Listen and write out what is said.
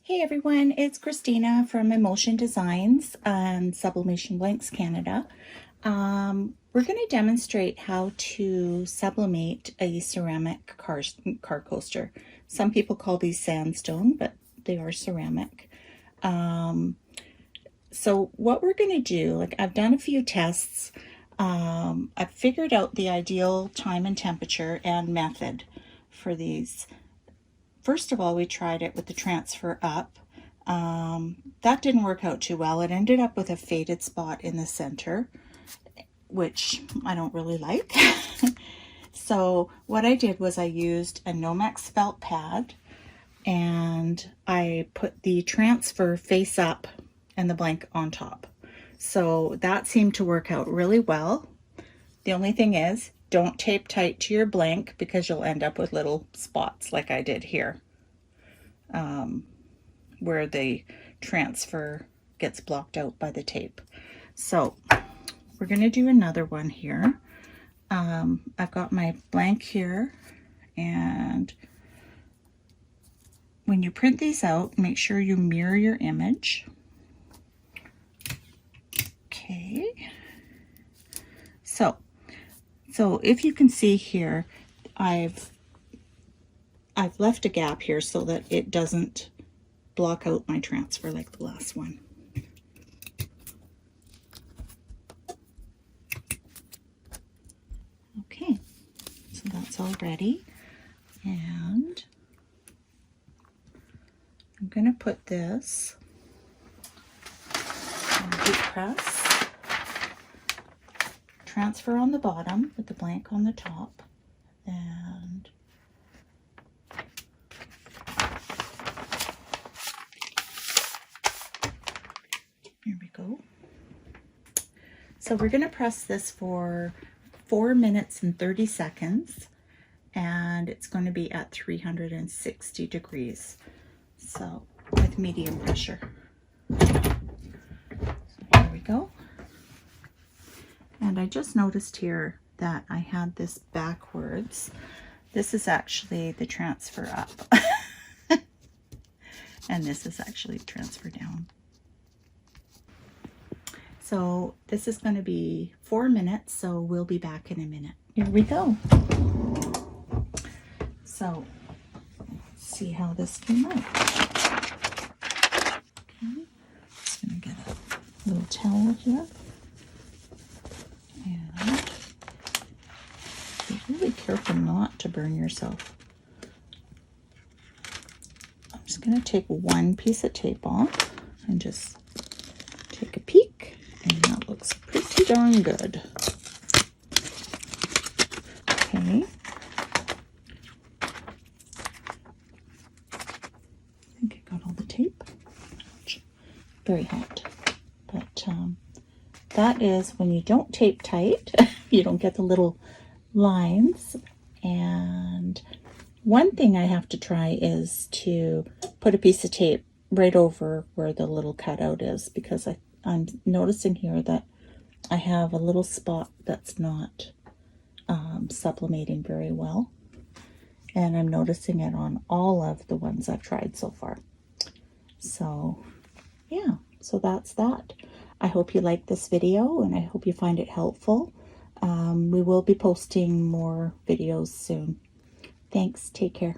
Hey everyone, it's Christina from Emotion Designs and Sublimation Blanks Canada. We're going to demonstrate how to sublimate a ceramic car coaster. Some people call these sandstone, but they are ceramic. So what we're going to do, I've done a few tests. I've figured out the ideal time and temperature and method for these. First of all, we tried it with the transfer up. That didn't work out too well. It ended up with a faded spot in the center, which I don't really like. So what I did was I used a Nomex felt pad and I put the transfer face up and the blank on top. So that seemed to work out really well. The only thing is, don't tape tight to your blank because you'll end up with little spots like I did here, where the transfer gets blocked out by the tape. So we're going to do another one here. I've got my blank here, and when you print these out, make sure you mirror your image. Okay. So if you can see here, I've left a gap here so that it doesn't block out my transfer like the last one. Okay, so that's all ready. And I'm going to put this on heat press. Transfer on the bottom with the blank on the top, and here we go. So we're going to press this for 4 minutes and 30 seconds, and it's going to be at 360 degrees, so with medium pressure. So here we go. And I just noticed here that I had this backwards. This is actually the transfer up. And this is actually transfer down. So this is going to be 4 minutes, so we'll be back in a minute. Here we go. So let's see how this came out. Okay, just going to get a little towel here. And be really careful not to burn yourself. I'm just going to take one piece of tape off and just take a peek, and that looks pretty darn good. Okay. I think I got all the tape. Very hot. But that is when you don't tape tight, you don't get the little lines. And one thing I have to try is to put a piece of tape right over where the little cutout is, because I'm noticing here that I have a little spot that's not sublimating very well. And I'm noticing it on all of the ones I've tried so far. So yeah, so that's that. I hope you like this video, and I hope you find it helpful. We will be posting more videos soon. Thanks. Take care.